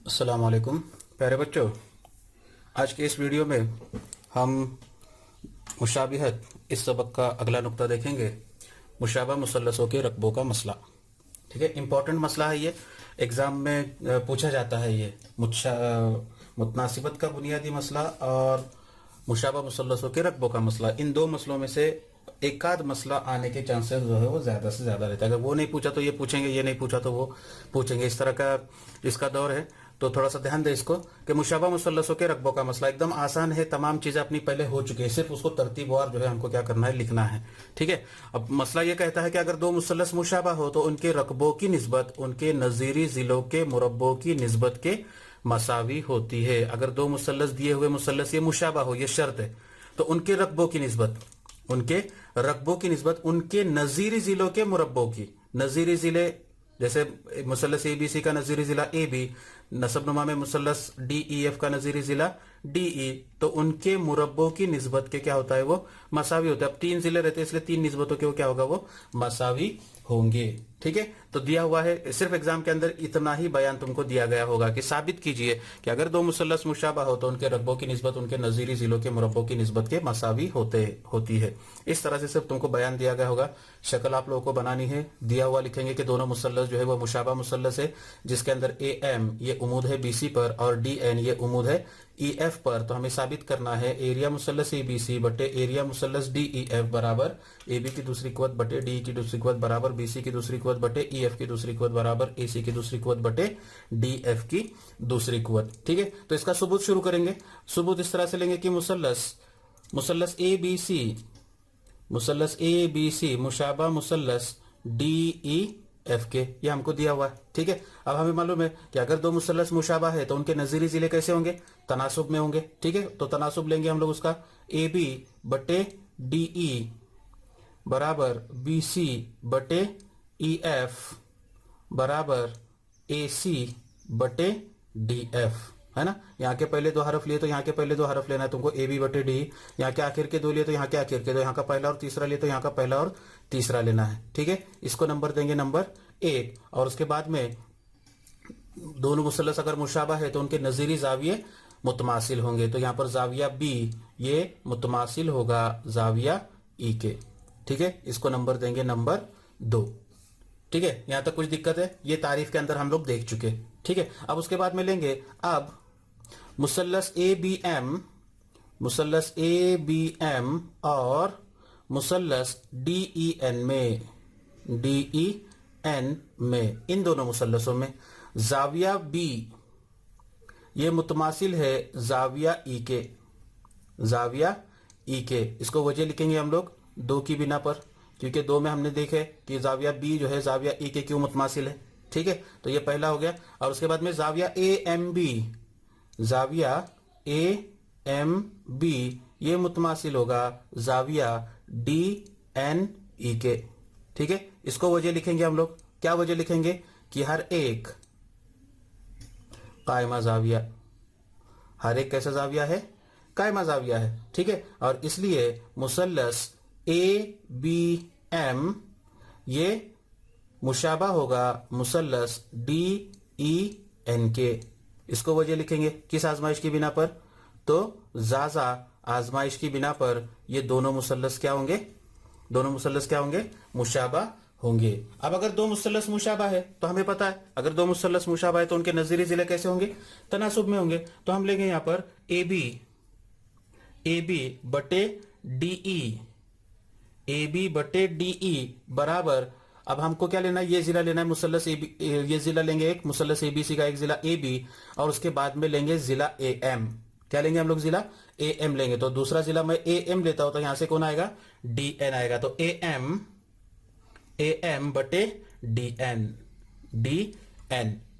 अस्सलाम वालेकुम प्यारे बच्चों। आज के इस वीडियो में हम मुशाबिहत इस सबक का अगला नुक्ता देखेंगे। मुशाबा मुसल्लसों के रकबों का मसला। ठीक है, इंपॉर्टेंट मसला है ये। एग्जाम में पूछा जाता है ये मुतनासिबत का बुनियादी मसला और मुशाबा मुसल्लसों के रकबों का मसला। इन दो मसलों में से एक आध मसला आने के चांसेस जो है वो ज्यादा से ज्यादा रहता है। अगर वो नहीं पूछा तो ये पूछेंगे, ये नहीं पूछा तो वो पूछेंगे। इस तरह का इसका दौर है। तो थोड़ा सा ध्यान दे इसको कि मुशाबा मुसल्लसों के रकबों का मसला एकदम आसान है। तमाम चीजें अपनी पहले हो चुकी है, सिर्फ उसको तरतीबवार जो है हमको क्या करना है, लिखना है। ठीक है। अब मसला ये कहता है कि अगर दो मुसल्लस मुशाबा हो तो उनके रकबों की निस्बत उनके नजीरी जिलों के मुरब्बों की निस्बत के मसावी होती है। अगर दो मुसल्लस दिए हुए मुसल्लस ये मुशाबा हो, ये शर्त है, तो उनके रकबों की निस्बत उनके नजीरी जिलों के मुरब्बों की। नजीरी जिले जैसे मुसल्लस एबीसी का नजीरी जिला ए बी, नसबनुमा में मुसल्लस डीईएफ का नजीरी जिला डीई, तो उनके मुरब्बों की निस्बत के क्या होता है, वो मसावी होता है। अब तीन जिले रहते हैं इसलिए तीन निस्बतों के वो क्या होगा, वो मसावी होंगे। ठीक है। तो दिया हुआ है, सिर्फ एग्जाम के अंदर इतना ही बयान तुमको दिया गया होगा कि साबित कीजिए कि अगर दो मुसल्लस मुशाबा हो तो उनके रकबों की निस्बत उनके नजीरी जिलों के मुरब्बों की निस्बत के मसावी होती है। इस तरह से सिर्फ तुमको बयान दिया गया होगा। शक्ल आप लोगों को बनानी है। दिया हुआ लिखेंगे कि दोनों मुसल्लस जो है वो मुशाबा मुसल्लस है, जिसके अंदर ए एम ये उमूद है बीसी पर और डी एन ये उमूद है ईएफ पर। तो हमें साबित करना है एरिया मुसल्लस एबीसी बटे एरिया मुसल्लस डीईएफ बराबर एबी की दूसरी कुवत बटे डी की दूसरी कुवत बराबर बीसी की दूसरी कुवत बटे ईएफ की दूसरी कुवत बराबर एसी की दूसरी कुवत बटे डीएफ की दूसरी कुवत। ठीक है। तो इसका सबूत शुरू करेंगे। सबूत इस तरह से लेंगे कि मुसल्लस ए बी सी मुशाबा मुसल्लस डीईएफ के, ये हमको दिया हुआ है। ठीक है। अब हमें मालूम है कि अगर दो मुसल्लस मुशाबा है तो उनके नजीरी जिले कैसे होंगे, तनासुब में होंगे। ठीक है। तो तनासुब लेंगे हम लोग उसका, ए बी बटे डीई बराबर बी सी बटे ईएफ बराबर ए सी बटे डी एफ, है ना। यहाँ के पहले दो हरफ लिए तो यहाँ के पहले दो हरफ लेना है तुमको, ए बी बटे डी। यहाँ के आखिर के दो लिए तो यहाँ के आखिर के दो, यहाँ का पहला और तीसरा लिए तो यहाँ का पहला और तीसरा लेना है। ठीक है। इसको नंबर देंगे नंबर 1। और उसके बाद में दोनों मुसल्लस अगर मुशाबा है तो उनके नजीरी जाविये मुतमासिल होंगे। तो यहाँ पर जाविया बी ये मुतमासिल होगा जाविया ई के। ठीक है। इसको नंबर देंगे नंबर 2। ठीक है। यहां तक कुछ दिक्कत है, ये तारीफ के अंदर हम लोग देख चुके। ठीक है। अब उसके बाद में लेंगे अब मुसल्लस ए बी एम और मुसल्लस डीईएन में इन दोनों मुसल्लसों में जाविया बी ये मुतमासिल है जाविया ई के। इसको वजह लिखेंगे हम लोग दो की बिना पर, क्योंकि दो में हमने देखे कि जाविया बी जो है जाविया ई के क्यों मुतमासिल है। ठीक है। तो ये पहला हो गया। और उसके बाद में जाविया ए एम बी ये मुतमासिल होगा जाविया डी एन ई के। ठीक है। इसको वजह लिखेंगे हम लोग, क्या वजह लिखेंगे कि हर एक कायमा जाविया, हर एक कैसा जाविया है, कायमा जाविया है। ठीक है। और इसलिए मुसल्लस ए बी एम ये मुशाबा होगा मुसल्लस डी ई एन के। इसको वजह लिखेंगे किस आजमाइश की बिना पर, तो जाजा आजमाइश की बिना पर ये दोनों मुसल्लस क्या होंगे, मुशाबा होंगे। अब अगर दो मुसल्लस मुशाबा है तो हमें पता है अगर दो मुसल्लस मुशाबा है तो उनके नजीरी जिले कैसे होंगे, तनासुब में होंगे। तो हम लेंगे यहां पर ए बी बटे डीई बराबर, अब हमको क्या लेना है, ये जिला लेना है मुसल्लस ये जिला लेंगे एक मुसल्लस एबीसी का एक जिला ए बी, और उसके बाद में लेंगे जिला ए एम। क्या लेंगे हम लोग, जिला ए एम लेंगे। तो दूसरा जिला मैं ए एम लेता हूं तो यहां से कौन आएगा, डी एन आएगा। तो ए एम बटे डी एन।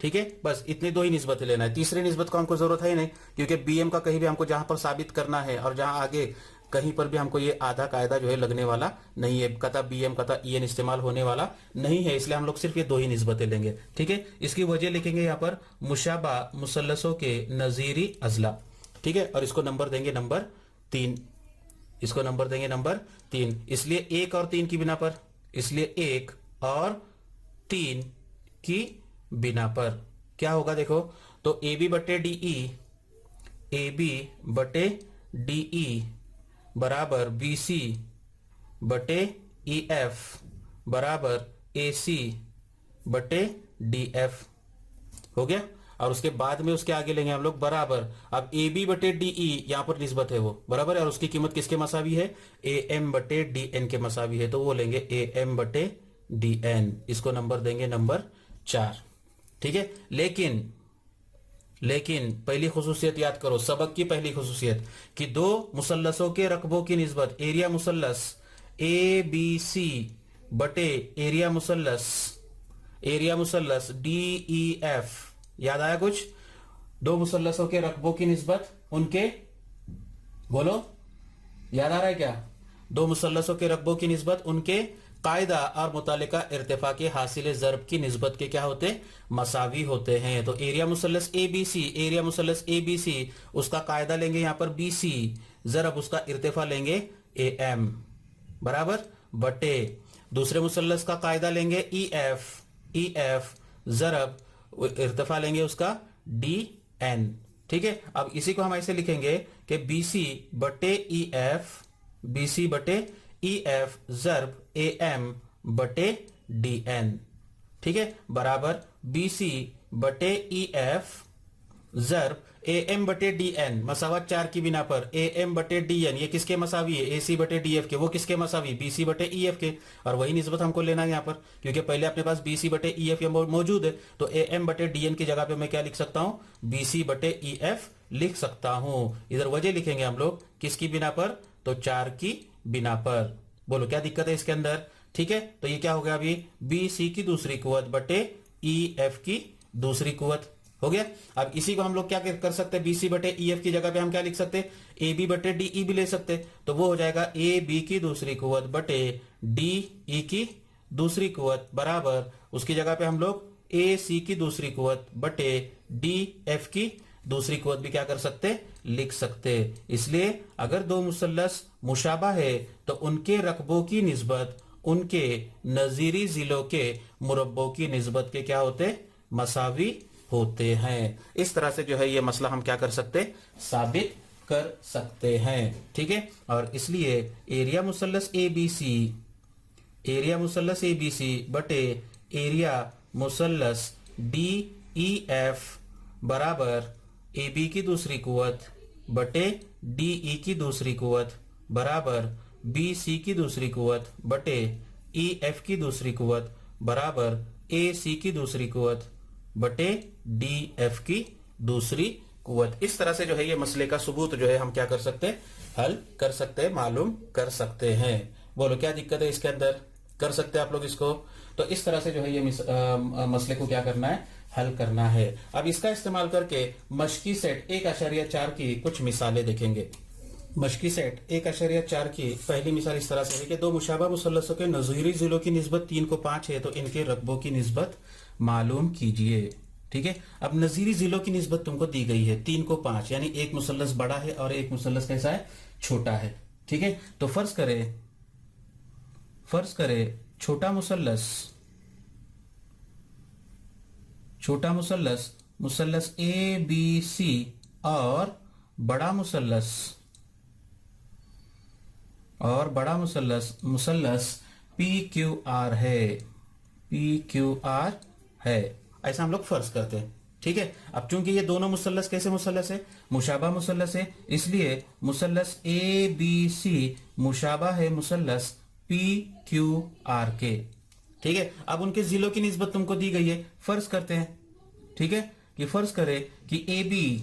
ठीक है। बस इतनी दो ही निस्बतें लेना है, तीसरी निस्बत को हमको जरूरत है ही नहीं, क्योंकि बीएम का कहीं भी हमको जहां पर साबित करना है और जहां आगे कहीं पर भी हमको ये आधा कायदा जो है लगने वाला नहीं है, कता बीएम कता ईएन इस्तेमाल होने वाला नहीं है, इसलिए हम लोग सिर्फ ये दो ही निस्बतें लेंगे। ठीक है। इसकी वजह लिखेंगे यहाँ पर मुशाबा मुसल्लसों के नजीरी अजला। ठीक है। और इसको नंबर देंगे नंबर 3। इसलिए 1 और 3 की बिना पर, इसलिए 1 और 3 की बिना पर क्या होगा देखो, तो ए बी बटे डी ई, ए बी बटे डी ई बराबर बी सी बटे ई एफ बराबर ए सी बटे डी एफ हो गया। और उसके बाद में उसके आगे लेंगे हम लोग बराबर, अब ए बी बटे डी ई यहां पर निस्बत है वो बराबर है, और उसकी कीमत किसके मसावी है, ए एम बटे डी एन के मसावी है, तो वो लेंगे ए एम बटे डी एन, इसको नंबर देंगे नंबर 4। ठीक है, लेकिन पहली खुसूसियत याद करो, सबक की पहली खुसूसियत कि दो मुसल्लसों के रकबों की निस्बत, एरिया मुसल्लस ए बी सी बटे एरिया मुसल्लस डी ई एफ, याद आया कुछ? दो मुसल्लसों के रकबों की निस्बत उनके, बोलो याद आ रहा है क्या? दो मुसल्लसों के रकबों की निस्बत उनके कायदा और मुतालिका इर्तिफा के हासिल ज़रब की निस्बत के क्या होते, मसावी होते हैं। तो एरिया मुसल्लस ए बी सी उसका कायदा लेंगे यहां पर बी सी, ज़रब उसका इर्तिफा लेंगे ए एम बराबर बटे दूसरे मुसल्लस का कायदा लेंगे ई एफ, ज़रब इर्तिफा लेंगे उसका डी एन। ठीक है, अब इसी को हम ऐसे लिखेंगे कि बी सी बटे ई एफ ज़रब ए एम बटे डी एन। ठीक है, बराबर बी सी बटे ई एफ ज़रब ए एम बटे डी एन, मसावत 4 की बिना पर ए एम बटे डी एन, ये किसके मसावी है, ए सी बटे डी एफ के, वो किसके मसावी, बी सी बटे ई एफ के, और वही निस्बत हमको लेना है यहाँ पर, क्योंकि पहले अपने पास बी सी बटे ई एफ मौजूद है, तो ए एम बटे डी एन की जगह पे मैं क्या लिख सकता हूँ, बी सी बटे ई एफ लिख सकता हूँ। इधर वजह लिखेंगे हम लोग किसकी बिना पर, तो 4 की बिना पर। बोलो क्या दिक्कत है इसके अंदर? ठीक है, तो ये क्या हो गया अभी, बी सी की दूसरी कुवत बटे ई एफ की दूसरी कुवत हो गया। अब इसी को हम लोग क्या कर सकते हैं, बी सी बटे ई एफ की जगह पे हम क्या लिख सकते हैं, ए बी बटे डी ई भी ले सकते, तो वो हो जाएगा ए बी की दूसरी कुवत बटे डी ई की दूसरी कुवत बराबर, उसकी जगह पे हम लोग ए सी की दूसरी कुवत बटे डी एफ की दूसरी कुवत भी क्या कर सकते, लिख सकते। इसलिए अगर दो मुसल्लस मुशाबा है तो उनके रकबों की निस्बत उनके नजीरी जिलों के मुरब्बों की निस्बत के क्या होते, मसावी होते हैं। इस तरह से जो है ये मसला हम क्या कर सकते, साबित कर सकते हैं। ठीक है, और इसलिए एरिया मुसल्लस ए बी सी बटे एरिया मुसल्लस डी ई एफ बराबर ए बी की दूसरी कुवत बटे डी ई की दूसरी कुवत बराबर बी सी की दूसरी कुवत बटे ई एफ की दूसरी कुवत बराबर ए सी की दूसरी कुवत बटे डी एफ की दूसरी कुवत। इस तरह से जो है ये मसले का सबूत जो है हम क्या कर सकते हैं, हल कर सकते हैं, मालूम कर सकते हैं। बोलो क्या दिक्कत है इसके अंदर? कर सकते हैं आप लोग इसको। तो इस तरह से जो है ये मसले को क्या करना है, हल करना है। अब इसका इस्तेमाल करके मशकी सेट 1.4 की कुछ मिसालें देखेंगे। मशकी सेट 1.4 की पहली मिसाल इस तरह से है कि दो मुशाबा मुसल्लसों के नज़ीरी जिलों की निस्बत 3 को 5 है, तो इनके रकबों की निस्बत मालूम कीजिए। ठीक है, अब नज़ीरी जिलों की निस्बत तुमको दी गई है 3 को 5, यानी एक मुसल्लस बड़ा है और एक मुसल्लस कैसा है, छोटा है। ठीक है, तो फर्ज करे छोटा मुसल्लस ए बी सी और बड़ा मुसल्लस पी क्यू आर है, ऐसा हम लोग फर्ज करते हैं। ठीक है, अब चूंकि ये दोनों मुसल्लस कैसे मुसल्लस है, मुशाबा मुसल्लस है, इसलिए मुसल्लस ए बी सी मुशाबा है मुसल्लस पी क्यू आर के। ठीक है, अब उनके जिलों की निस्बत तुमको दी गई है, फर्ज करते हैं। ठीक है, कि फर्ज करें कि ए बी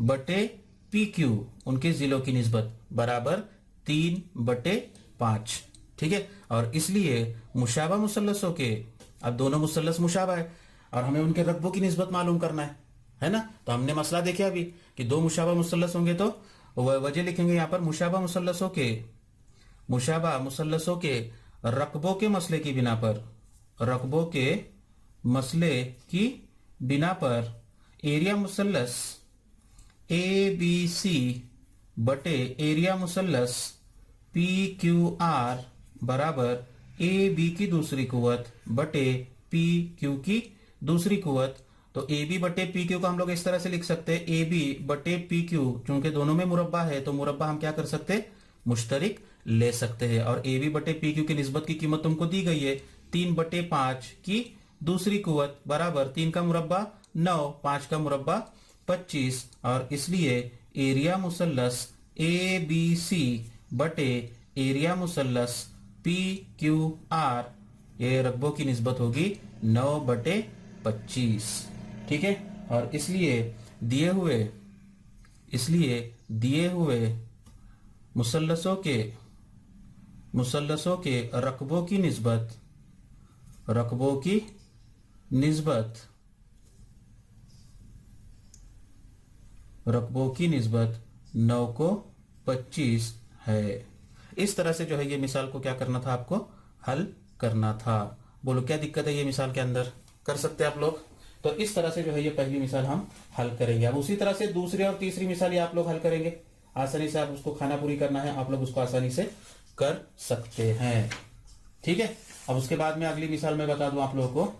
बटे पी क्यू उनके जिलों की निस्बत बराबर 3/5। ठीक है, और इसलिए मुशाबा मुसल्लसों के, अब दोनों मुसल्लस मुशाबा है और हमें उनके रकबों की निस्बत मालूम करना है ना। तो हमने मसला देखा अभी कि दो मुशाबा मुसल्लस होंगे तो वजह लिखेंगे यहां पर मुशाबा मुसल्लसों के रकबों के मसले की बिना पर एरिया मुसल्लस ए बी सी बटे एरिया मुसल्लस पी क्यू आर बराबर ए बी की दूसरी कुवत बटे पी क्यू की दूसरी कुवत तो ए बी बटे पी क्यू को हम लोग इस तरह से लिख सकते हैं, ए बी बटे पी क्यू, चूंकि दोनों में मुरब्बा है तो मुरब्बा हम क्या कर सकते हैं, मुश्तरिक ले सकते हैं। और ए बी बटे पी क्यू की निस्बत की कीमत तुमको दी गई है 3/5 की दूसरी कुवत बराबर 3 का मुरब्बा 9, 5 का मुरब्बा 25, और इसलिए एरिया मुसल्लस ए बी सी बटे एरिया मुसल्लस पी क्यू आर, ये रकबों की निस्बत होगी 9/25। ठीक है, और इसलिए दिए हुए मुसल्लसों के रकबों की निस्बत 9/25 है। इस तरह से जो है ये मिसाल को क्या करना था, आपको हल करना था। बोलो क्या दिक्कत है ये मिसाल के अंदर, कर सकते हैं आप लोग। तो इस तरह से जो है ये पहली मिसाल हम हल करेंगे। अब उसी तरह से दूसरी और तीसरी मिसाल ये आप लोग हल करेंगे, आसानी से आप उसको खाना पूरी करना है, आप लोग उसको आसानी से कर सकते हैं। ठीक है, अब उसके बाद में अगली मिसाल में बता दूं आप लोगों को।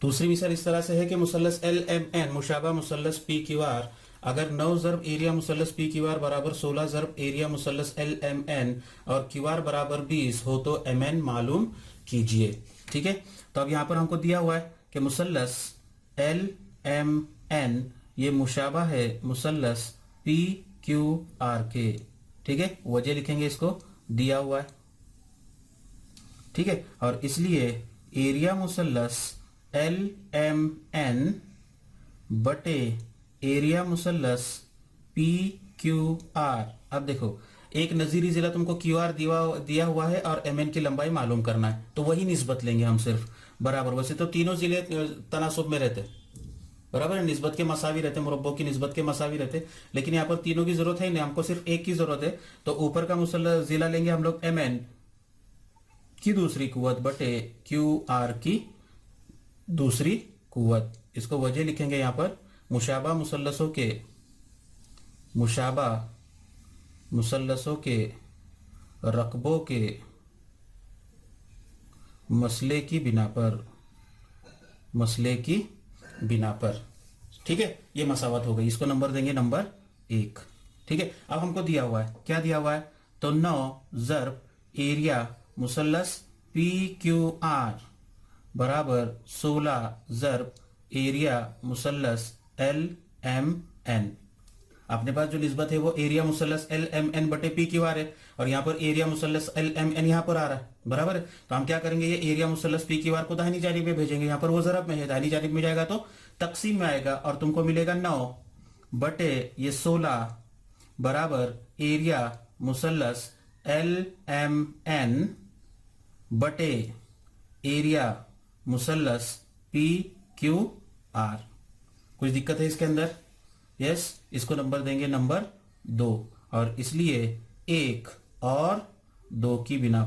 दूसरी मिसाल इस तरह से है कि मुसल्लस L M N मुशाबा मुसल्लस P Q R, अगर 9 ज़रब एरिया मुसल्लस पी क्यू आर बराबर 16 ज़रब एरिया मुसल्लस एल एम एन और क्यू आर बराबर 20 हो तो एम एन मालूम कीजिए। ठीक है, तो अब यहां पर हमको दिया हुआ है कि मुसल्लस एल एम एन ये मुशाबा है मुसल्लस पी क्यू आर के। ठीक है, वजह लिखेंगे, इसको दिया हुआ है। ठीक है, और इसलिए एरिया मुसल्लस एल एम एन बटे एरिया मुसल्लस पी क्यू आर। अब देखो एक नजीरी जिला तुमको क्यू आर दिया हुआ है और एम एन की लंबाई मालूम करना है, तो वही निस्बत लेंगे हम सिर्फ बराबर। वैसे तो तीनों जिले तनासुब में रहते बराबर, निस्बत के मसावी रहते, मुरब्बों की निस्बत के मसावी रहते, लेकिन यहाँ पर तीनों की जरूरत है नहीं, हमको सिर्फ एक की जरूरत है। तो ऊपर का मुसल्लस जिला लेंगे हम लोग एम एन की दूसरी कुवत बटे क्यू आर की दूसरी कुवत, इसको वजह लिखेंगे यहाँ पर मुशाबा मुसल्लसों के रकबों के मसले की बिना पर। ठीक है, ये मसावत हो गई, इसको नंबर देंगे नंबर 1। ठीक है, अब हमको दिया हुआ है, क्या दिया हुआ है, तो 9 ज़रब एरिया मुसल्लस पी क्यू आर बराबर 16 ज़रब एरिया मुसल्लस एल एम एन। अपने पास जो निस्बत है वो एरिया मुसल्लस एल एम एन बटे पी क्यू आर है, और यहाँ पर एरिया मुसल्लस एल एम एन यहाँ पर आ रहा है बराबर है। तो हम क्या करेंगे, ये एरिया मुसल्लस पी क्यू आर को दाहिनी जानिब में भेजेंगे, यहाँ पर वो ज़रब में है, दाहिनी जानिब में जाएगा तो तकसीम में आएगा, और तुमको मिलेगा 9 बटे ये 16 बराबर एरिया मुसल्लस एल एम एन बटे एरिया मुसल्लस पी क्यू आर। कुछ दिक्कत है इसके अंदर? यस, इसको नंबर देंगे नंबर 2, और इसलिए 1 और 2 की बिना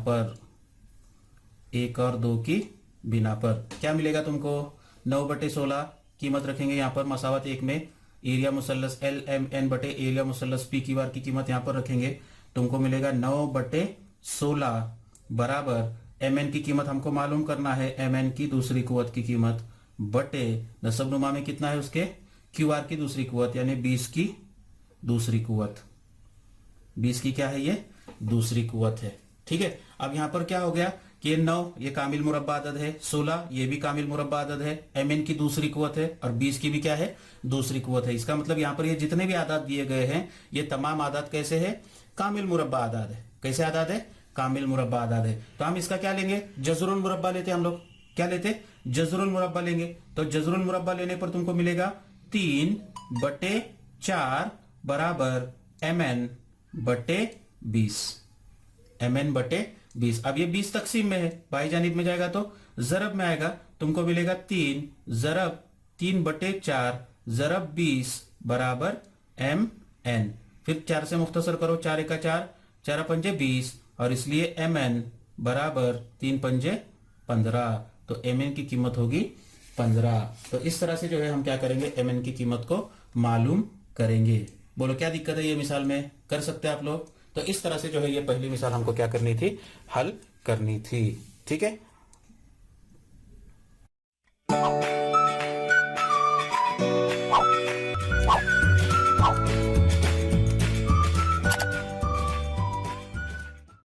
पर क्या मिलेगा तुमको, 9/16 कीमत रखेंगे यहाँ पर मसावत 1 में, एरिया मुसल्लस एल एम एन बटे एरिया मुसल्लस पी क्यू आर की कीमत यहाँ पर रखेंगे, तुमको मिलेगा 9/16 बराबर एम एन की कीमत हमको मालूम करना है, एम एन की दूसरी कुवत की कीमत बटे नसबनुमा में कितना है उसके, क्यू आर की दूसरी कुवत, यानी 20 की दूसरी कुवत, 20 की क्या है, ये दूसरी कुवत है। ठीक है, अब यहां पर क्या हो गया कि 9 ये कामिल मुरब्बा अदद है, 16 ये भी कामिल मुरब्बा अदद है, एम एन की दूसरी कुवत है, और 20 की भी क्या है, दूसरी कुवत है। इसका मतलब यहाँ पर ये जितने भी आदात दिए गए हैं ये तमाम आदात कैसे है, कामिल मुरब्बा आदात है। कैसे आदात है, कामिल मुरब्बा आदात है। तो हम इसका क्या लेंगे, जज़रुल मुरब्बा लेते हम लोग, क्या लेते, जज़रुल मुरब्बा लेंगे। तो जज़रुल मुरब्बा लेने पर तुमको मिलेगा 3/4 बराबर एम एन बटे 20, एम एन बटे 20। अब ये 20 तकसीम में है, बाई जानिब में जाएगा तो जरब में आएगा, तुमको मिलेगा 3 ज़रब 3/4 ज़रब 20 बराबर एम एन। फिर 4 से मुख्तसर करो, 4 एका 4, 4 पंजे 20, और इसलिए एम एन बराबर 3 पंजे 15, तो एम एन की कीमत होगी 15। तो इस तरह से जो है हम क्या करेंगे, एम एन की कीमत को मालूम करेंगे। बोलो क्या दिक्कत है ये मिसाल में, कर सकते हैं आप लोग। तो इस तरह से जो है ये पहली मिसाल हमको क्या करनी थी, हल करनी थी। ठीक है,